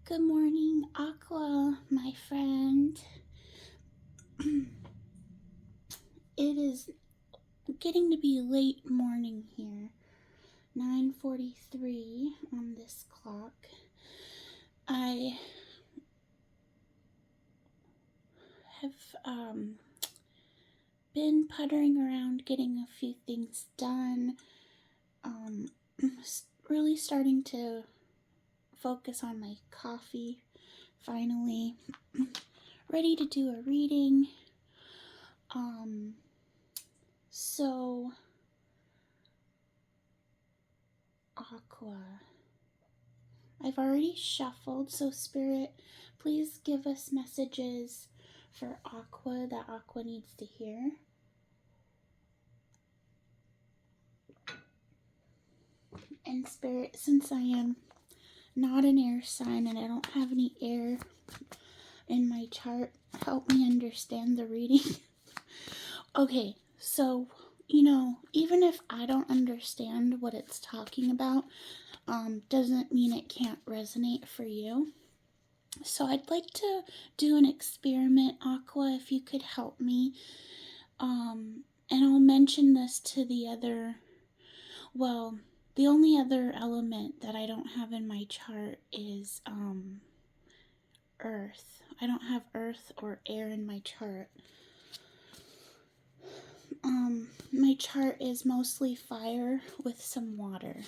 Good morning, Aqua, my friend. It is getting to be late morning here. 9:43 on this clock. I have been puttering around getting a few things done. Really starting to focus on my coffee finally. Ready to do a reading. So Aqua. I've already shuffled, so Spirit, please give us messages for Aqua that Aqua needs to hear. And Spirit, since I am not an air sign and I don't have any air in my chart, help me understand the reading. Okay, so, even if I don't understand what it's talking about, doesn't mean it can't resonate for you. So I'd like to do an experiment, Aqua, if you could help me. And I'll mention this to the only other element that I don't have in my chart is earth. I don't have earth or air in my chart. My chart is mostly fire with some water.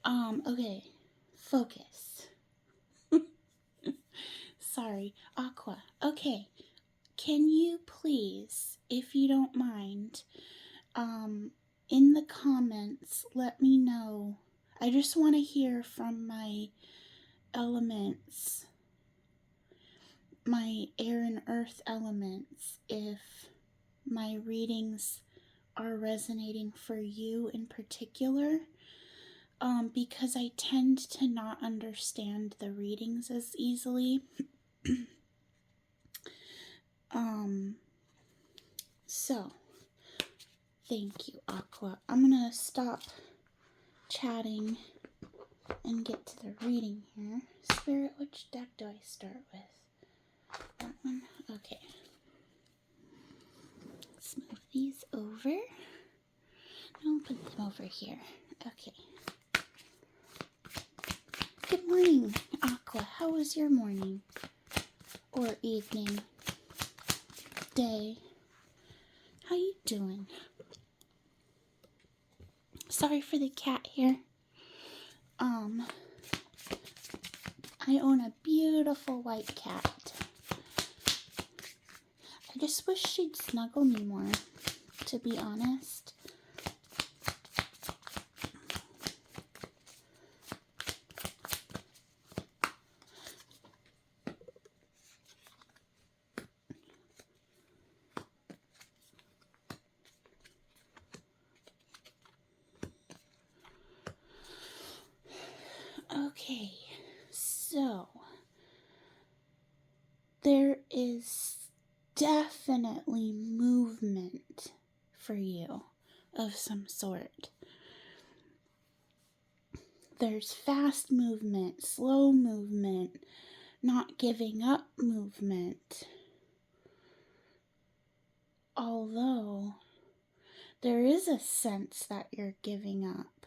Okay, focus. Sorry, Aqua. Okay, can you please, if you don't mind, in the comments, let me know. I just want to hear from my elements, my air and earth elements, if my readings are resonating for you in particular, because I tend to not understand the readings as easily. So thank you, Aqua. I'm gonna stop chatting and get to the reading here. Spirit, which deck do I start with? That one? Okay. Let's move these over. I'll put them over here. Okay. Good morning, Aqua. How was your morning? Or evening? Day? How you doing? Sorry for the cat here. I own a beautiful white cat. I just wish she'd snuggle me more, to be honest. Okay, so there is definitely movement for you of some sort. There's fast movement, slow movement, not giving up movement. Although there is a sense that you're giving up.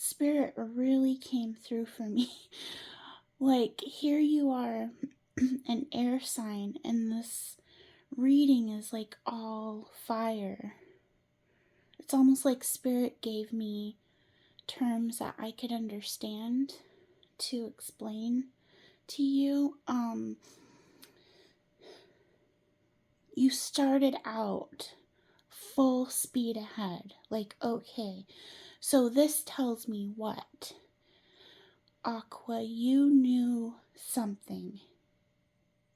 Spirit really came through for me. Like, here you are, an air sign, and this reading is like all fire. It's almost like Spirit gave me terms that I could understand to explain to you. You started out full speed ahead. Like, okay, so this tells me what? Aqua, you knew something.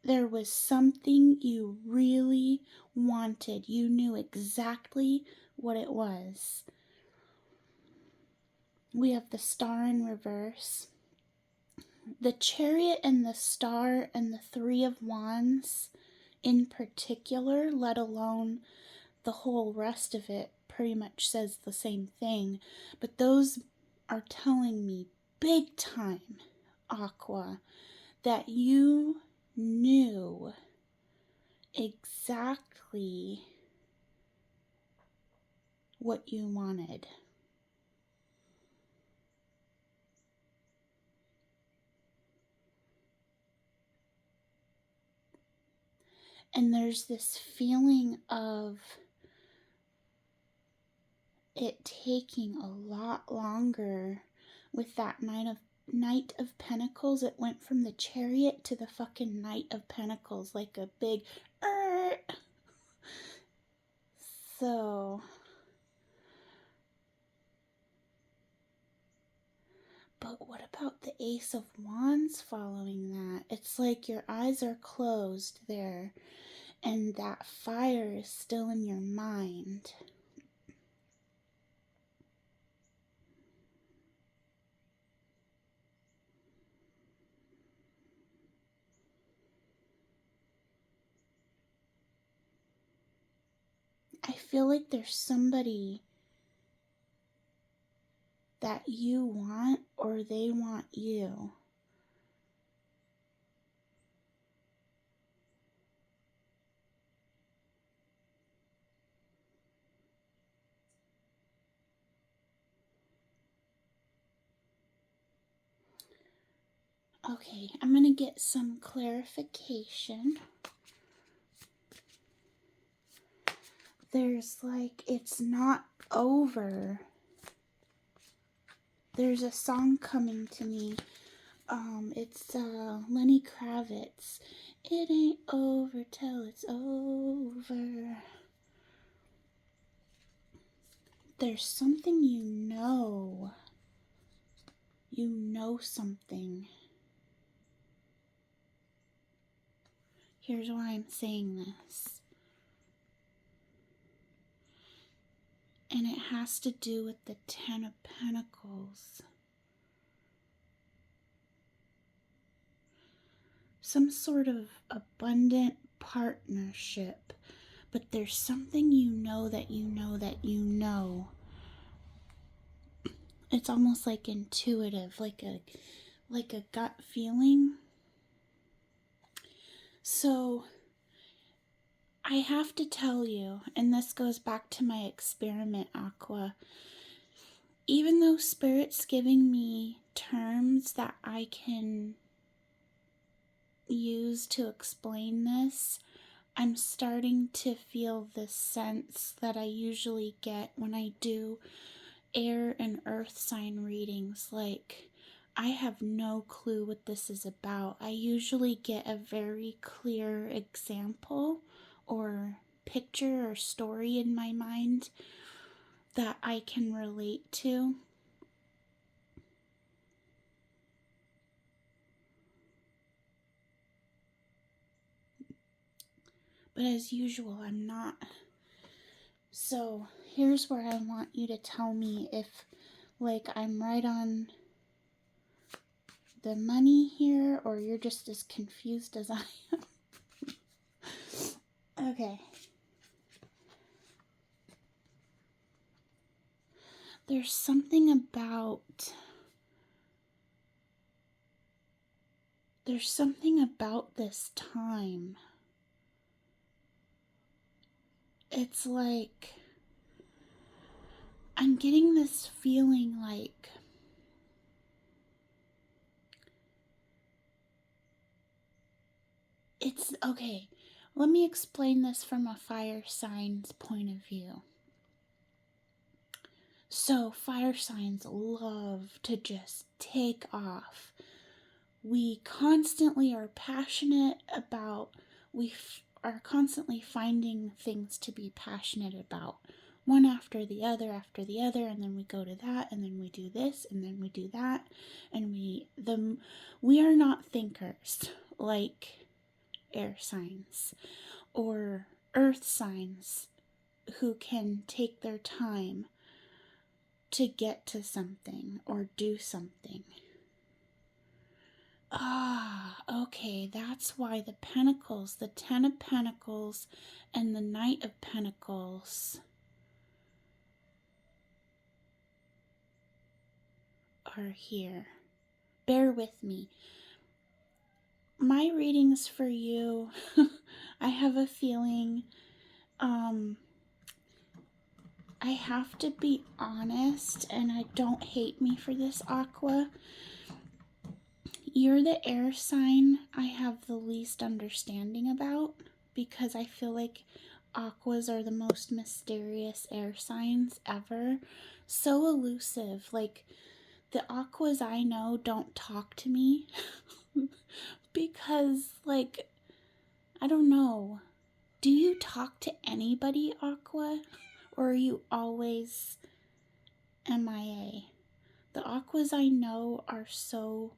There was something you really wanted. You knew exactly what it was. We have the star in reverse. The Chariot and the star and the Three of Wands in particular, let alone the whole rest of it, pretty much says the same thing. But those are telling me big time, Aqua, that you knew exactly what you wanted. And there's this feeling of it taking a lot longer with that Knight of Pentacles. It went from the Chariot to the fucking Knight of Pentacles, like a big So, but what about the Ace of Wands following that? It's like your eyes are closed there, and that fire is still in your mind. I feel like there's somebody that you want or they want you. Okay, I'm going to get some clarification. There's like, it's not over. There's a song coming to me. It's Lenny Kravitz. It ain't over till it's over. There's something you know. You know something. Here's why I'm saying this. And it has to do with the Ten of Pentacles. Some sort of abundant partnership. But there's something you know that you know that you know. It's almost like intuitive, like a gut feeling. So I have to tell you, and this goes back to my experiment, Aqua, even though Spirit's giving me terms that I can use to explain this, I'm starting to feel this sense that I usually get when I do air and earth sign readings. Like, I have no clue what this is about. I usually get a very clear example or picture or story in my mind that I can relate to. But as usual, I'm not. So here's where I want you to tell me if, like, I'm right on the money here, or you're just as confused as I am. Okay. There's something about this time. It's like I'm getting this feeling like it's okay. Let me explain this from a fire sign's point of view. So fire signs love to just take off. We constantly are passionate about, are constantly finding things to be passionate about. One after the other, and then we go to that, and then we do this, and then we do that, and we are not thinkers like air signs or earth signs who can take their time to get to something or do something. Okay, that's why the Pentacles, the Ten of Pentacles, and the Knight of Pentacles are here. Bear with me. My readings for you, I have a feeling, I have to be honest, and I don't hate me for this, Aqua. You're the air sign I have the least understanding about, because I feel like Aquas are the most mysterious air signs ever. So elusive. Like, the Aquas I know don't talk to me because, like, I don't know. Do you talk to anybody, Aqua? Or are you always MIA? The Aquas I know are so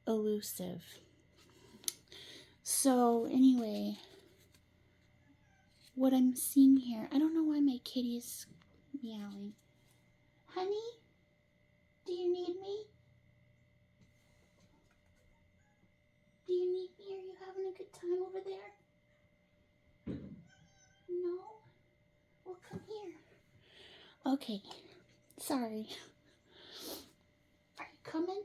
elusive. So, anyway, what I'm seeing here, I don't know why my kitty's meowing. Honey, do you need me? Do you need me? Are you having a good time over there? No? Well, come here. Okay, sorry. Are you coming?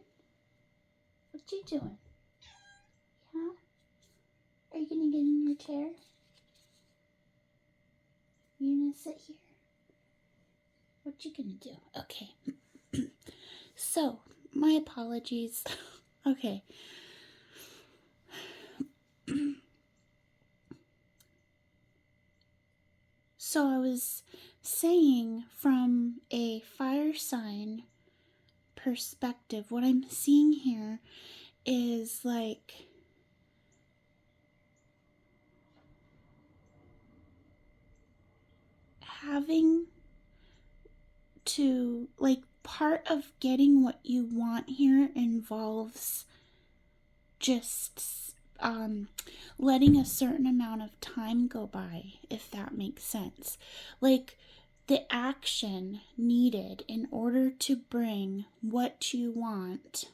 What you doing? Yeah? Are you gonna get in your chair? You gonna sit here? What you gonna do? Okay. So, my apologies. Okay. So I was saying, from a fire sign perspective, what I'm seeing here is like having to, like, part of getting what you want here involves just letting a certain amount of time go by, if that makes sense. Like, the action needed in order to bring what you want,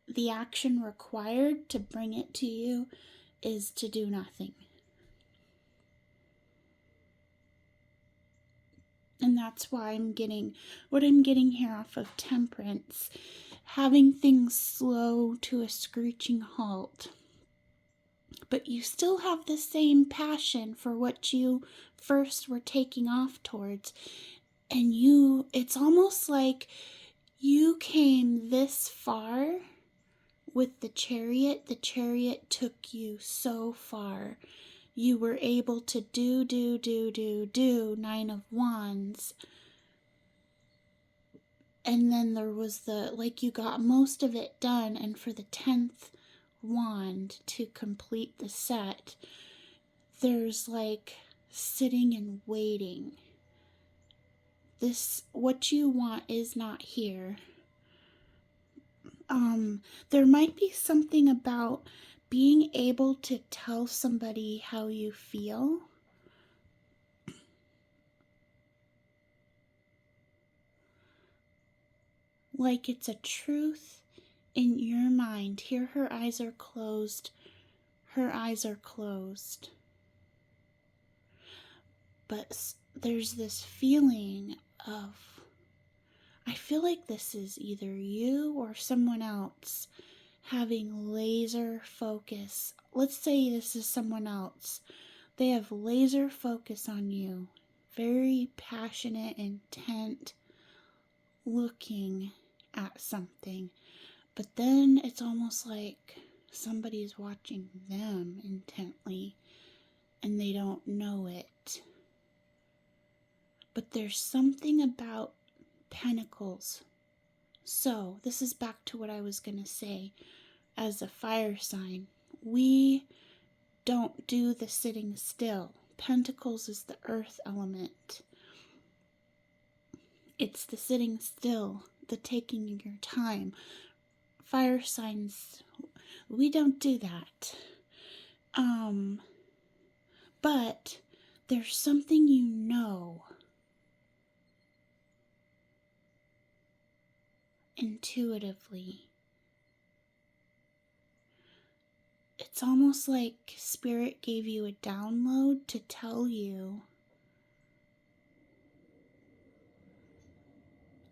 the action required to bring it to you is to do nothing. And that's why I'm getting what I'm getting here off of Temperance. Having things slow to a screeching halt. But you still have the same passion for what you first were taking off towards. And it's almost like you came this far with the chariot. The chariot took you so far. You were able to do 9 of Wands. And then there was you got most of it done, and for the 10th wand to complete the set, there's like sitting and waiting. What you want is not here. There might be something about being able to tell somebody how you feel. Like it's a truth in your mind. Here, her eyes are closed. Her eyes are closed. But there's this feeling of, I feel like this is either you or someone else having laser focus. Let's say this is someone else. They have laser focus on you. Very passionate, intent, looking at something. But then it's almost like somebody's watching them intently and they don't know it. But there's something about Pentacles. So, this is back to what I was going to say. As a fire sign, we don't do the sitting still. Pentacles is the earth element. It's the sitting still, the taking your time. Fire signs, we don't do that. But there's something you know intuitively. It's almost like Spirit gave you a download to tell you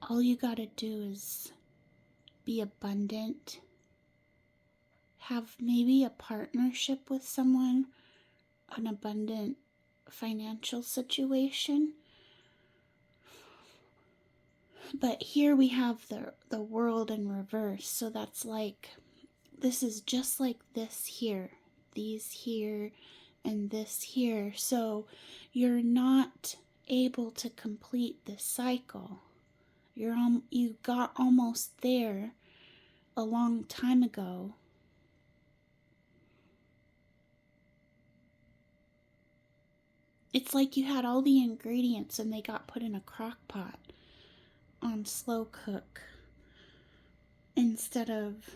all you gotta do is be abundant, have maybe a partnership with someone, an abundant financial situation. But here we have the world in reverse. So that's like, this is just like this here, these here, and this here. So you're not able to complete this cycle. You got almost there a long time ago. It's like you had all the ingredients and they got put in a crock pot on slow cook instead of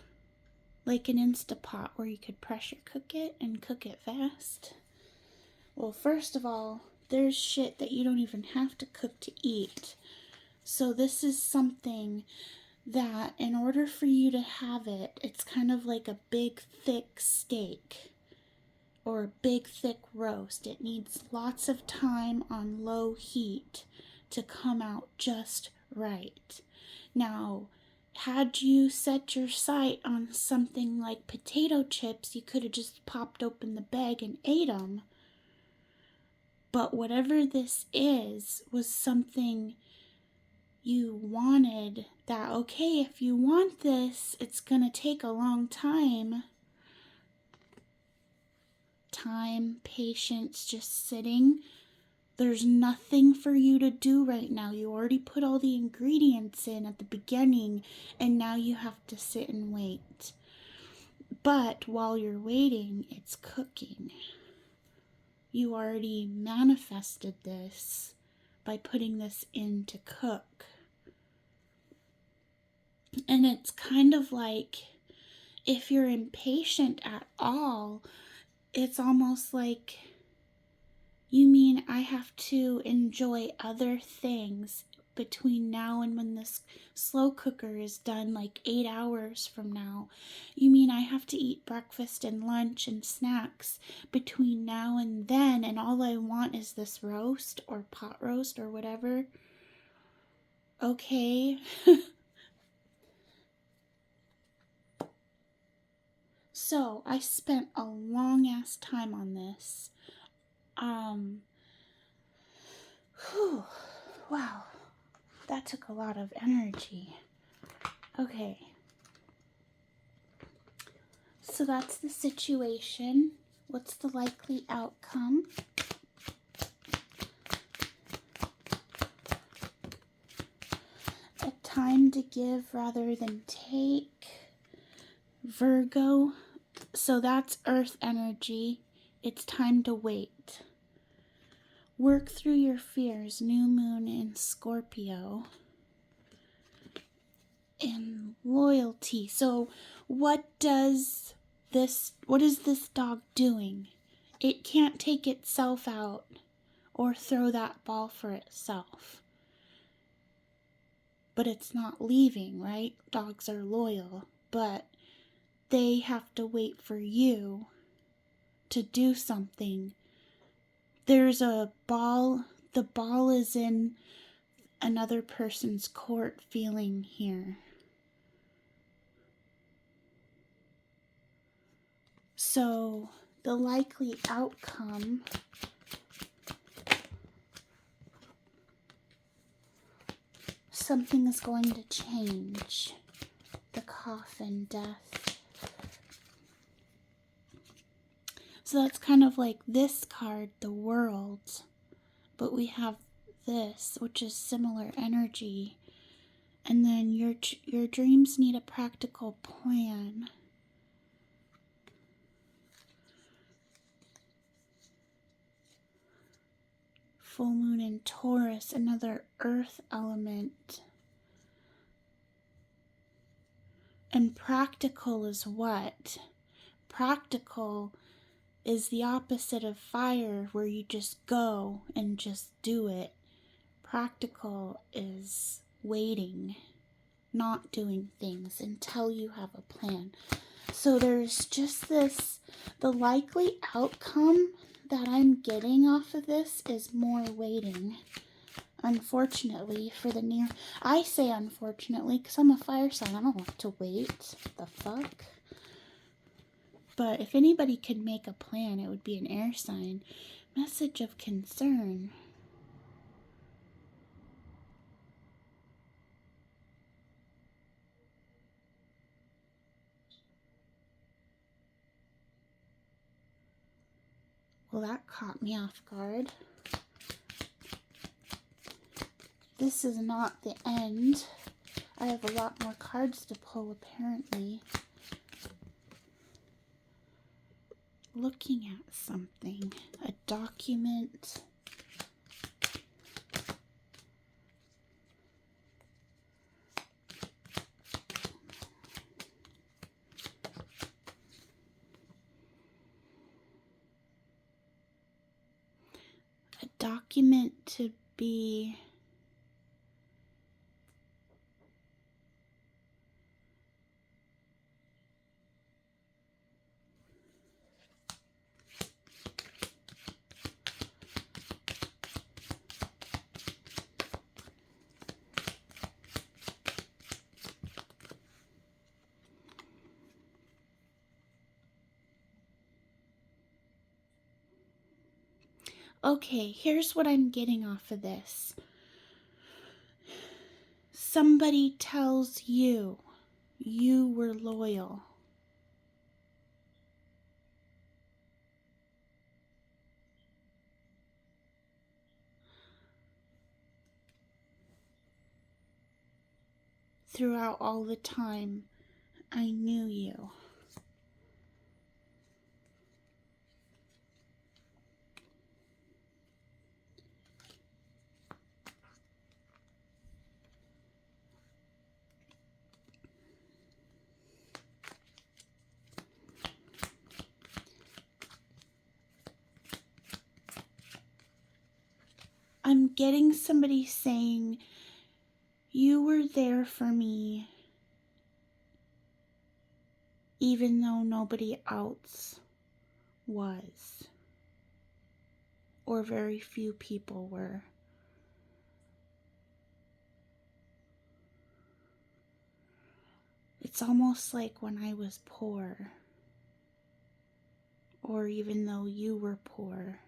like an Instapot where you could pressure cook it and cook it fast. Well, first of all, there's shit that you don't even have to cook to eat. So this is something that in order for you to have it, it's kind of like a big thick steak or a big thick roast. It needs lots of time on low heat to come out just right. Now, had you set your sight on something like potato chips, you could have just popped open the bag and ate them. But whatever this is was something you wanted, that, okay, if you want this, it's gonna take a long time. Time, patience, just sitting. There's nothing for you to do right now. You already put all the ingredients in at the beginning, and now you have to sit and wait. But while you're waiting, it's cooking. You already manifested this by putting this in to cook. And it's kind of like, if you're impatient at all, it's almost like, you mean I have to enjoy other things between now and when this slow cooker is done, like 8 hours from now? You mean I have to eat breakfast and lunch and snacks between now and then, and all I want is this roast or pot roast or whatever? Okay. So I spent a long ass time on this. Wow, that took a lot of energy. Okay, so that's the situation. What's the likely outcome? A time to give rather than take. Virgo, so that's earth energy. It's time to wait. Work through your fears, new moon in Scorpio. And loyalty. So what is this dog doing? It can't take itself out or throw that ball for itself. But it's not leaving, right? Dogs are loyal, but they have to wait for you to do something. There's a ball. The ball is in another person's court feeling here. So the likely outcome, something is going to change. The coffin, death. So that's kind of like this card, the world. But we have this, which is similar energy. And then your dreams need a practical plan. Full moon in Taurus, another earth element. And practical is what? Practical is the opposite of fire, where you just go and just do it. Practical is waiting, not doing things until you have a plan. So there's just this, the likely outcome that I'm getting off of this is more waiting. Unfortunately, for the near... I say unfortunately because I'm a fire sign. I don't want to wait. The fuck? But if anybody could make a plan, it would be an air sign. Message of concern. Well, that caught me off guard. This is not the end. I have a lot more cards to pull, apparently. Looking at something. A document. A document to be... Okay, here's what I'm getting off of this. Somebody tells you you were loyal. Throughout all the time I knew you. I'm getting somebody saying, you were there for me, even though nobody else was, or very few people were. It's almost like when I was poor, or even though you were poor.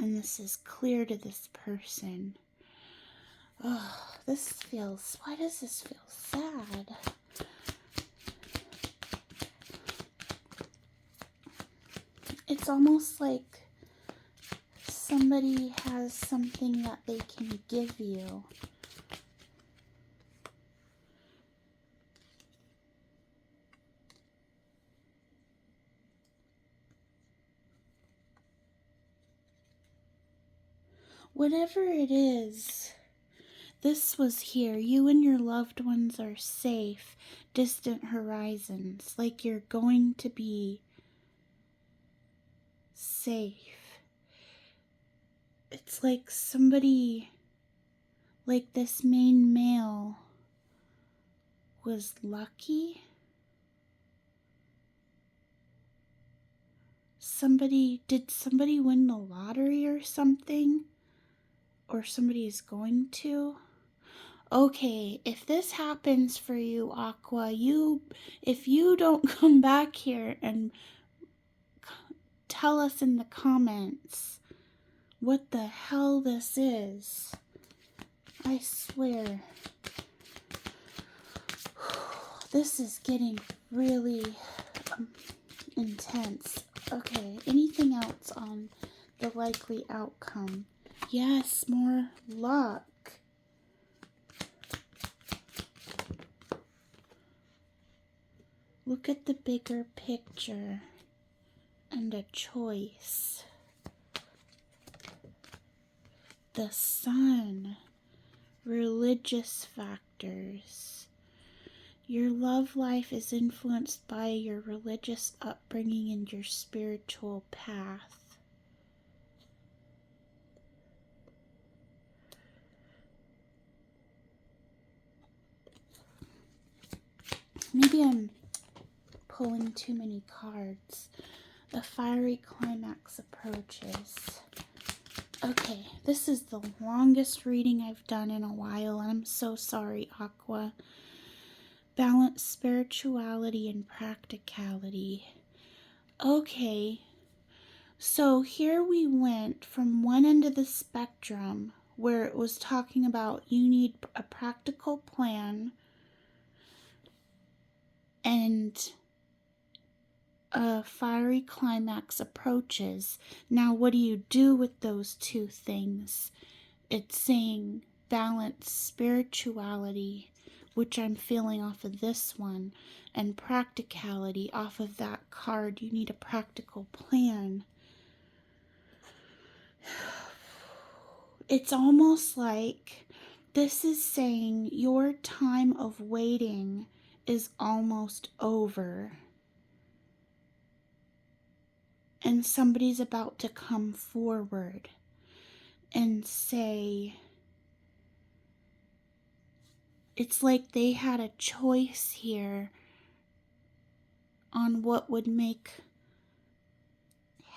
And this is clear to this person. Oh, this feels... Why does this feel sad? It's almost like somebody has something that they can give you. Whatever it is, this was here. You and your loved ones are safe. Distant horizons. Like you're going to be safe. It's like somebody, like this main male, was lucky. Did somebody win the lottery or something? Or somebody is going to? Okay, if this happens for you, Aqua, if you don't come back here and tell us in the comments what the hell this is, I swear, this is getting really intense. Okay, anything else on the likely outcome? Yes, more luck. Look at the bigger picture and a choice. The sun. Religious factors. Your love life is influenced by your religious upbringing and your spiritual path. Maybe I'm pulling too many cards. The fiery climax approaches. Okay, this is the longest reading I've done in a while. I'm so sorry, Aqua. Balance spirituality and practicality. Okay, so here we went from one end of the spectrum where it was talking about you need a practical plan and a fiery climax approaches. Now, what do you do with those two things? It's saying balance spirituality, which I'm feeling off of this one, and practicality off of that card. You need a practical plan. It's almost like this is saying your time of waiting is almost over. And somebody's about to come forward and say, it's like they had a choice here on what would make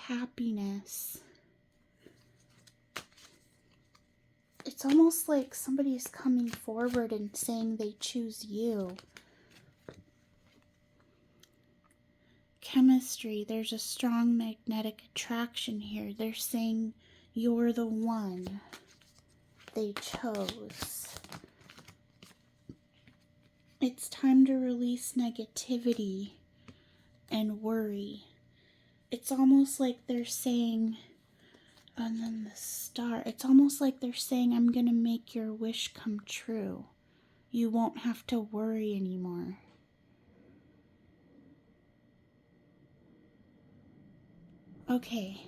happiness. It's almost like somebody's coming forward and saying they choose you. Chemistry, there's a strong magnetic attraction here. They're saying you're the one they chose. It's time to release negativity and worry. It's almost like they're saying, and then the star, it's almost like they're saying, I'm going to make your wish come true. You won't have to worry anymore. Okay.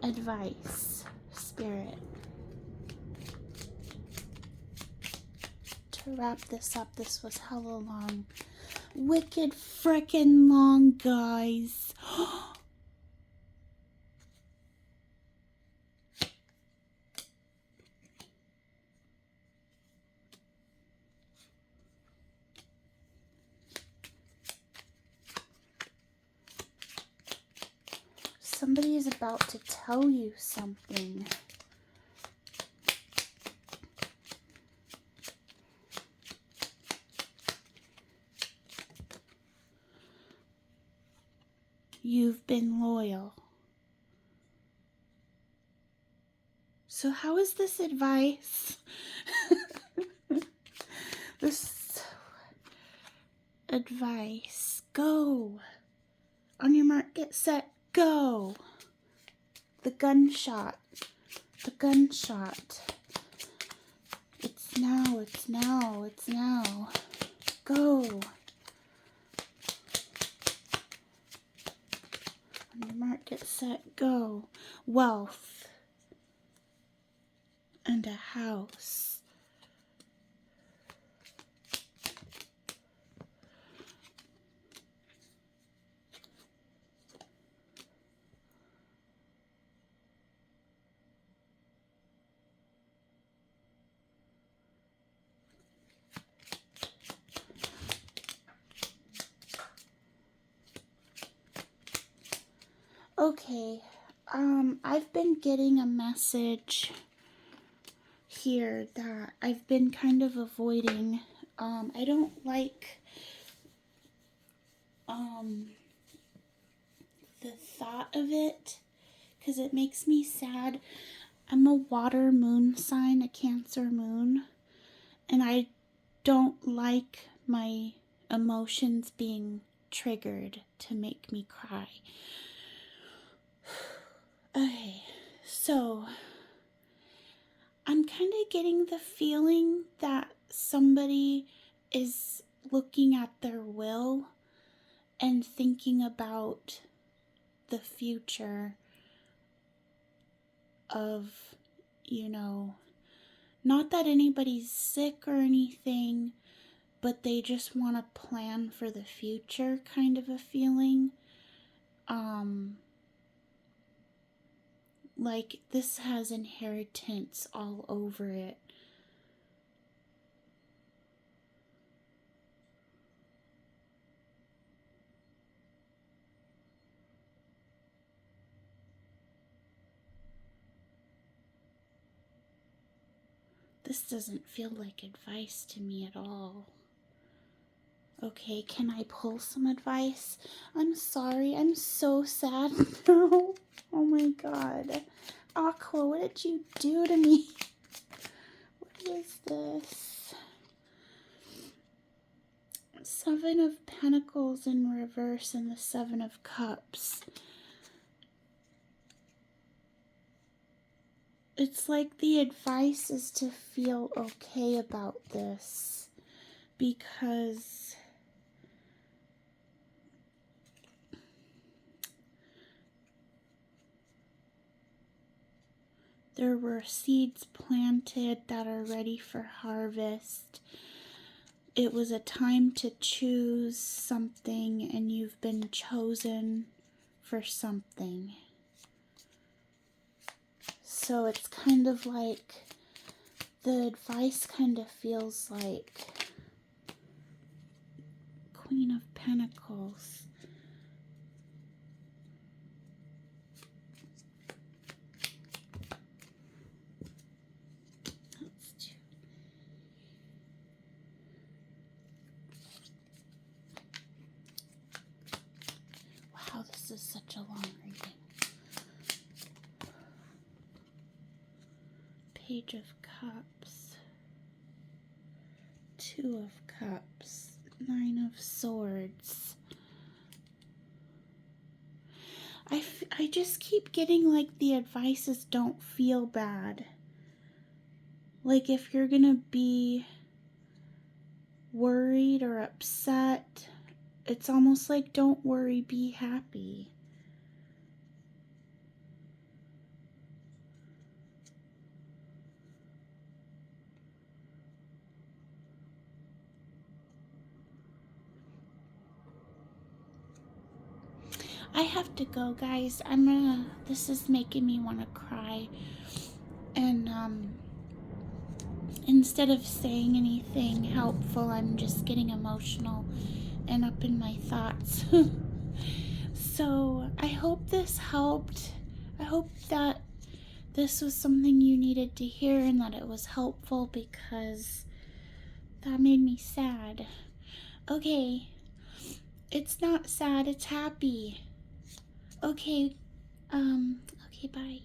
Advice, Spirit. To wrap this up, this was hella long. Wicked frickin' long, guys. Somebody is about to tell you something. You've been loyal. So how is this advice? This advice. Go. On your mark, get set, go. The gunshot. The gunshot. It's now, it's now, it's now. Go. On your mark, get set, go. Wealth. And a house. Okay, I've been getting a message here that I've been kind of avoiding. I don't like, the thought of it, because it makes me sad. I'm a water moon sign, a Cancer moon, and I don't like my emotions being triggered to make me cry. Okay, so I'm kind of getting the feeling that somebody is looking at their will and thinking about the future of, not that anybody's sick or anything, but they just want to plan for the future, kind of a feeling. Like this has inheritance all over it. This doesn't feel like advice to me at all. Okay, can I pull some advice? I'm sorry, I'm so sad now. Oh my god. Aqua, what did you do to me? What is this? Seven of Pentacles in reverse and the Seven of Cups. It's like the advice is to feel okay about this because there were seeds planted that are ready for harvest. It was a time to choose something and you've been chosen for something. So it's kind of like the advice kind of feels like Queen of Pentacles. Wow, this is such a long reading. Page of Cups, Two of Cups, Nine of Swords. I just keep getting like the advices don't feel bad. Like if you're gonna be worried or upset, it's almost like don't worry, be happy. I have to go, guys. This is making me want to cry. And, instead of saying anything helpful, I'm just getting emotional and up in my thoughts. So, I hope this helped. I hope that this was something you needed to hear and that it was helpful because that made me sad. Okay. It's not sad, it's happy. Okay, okay, bye.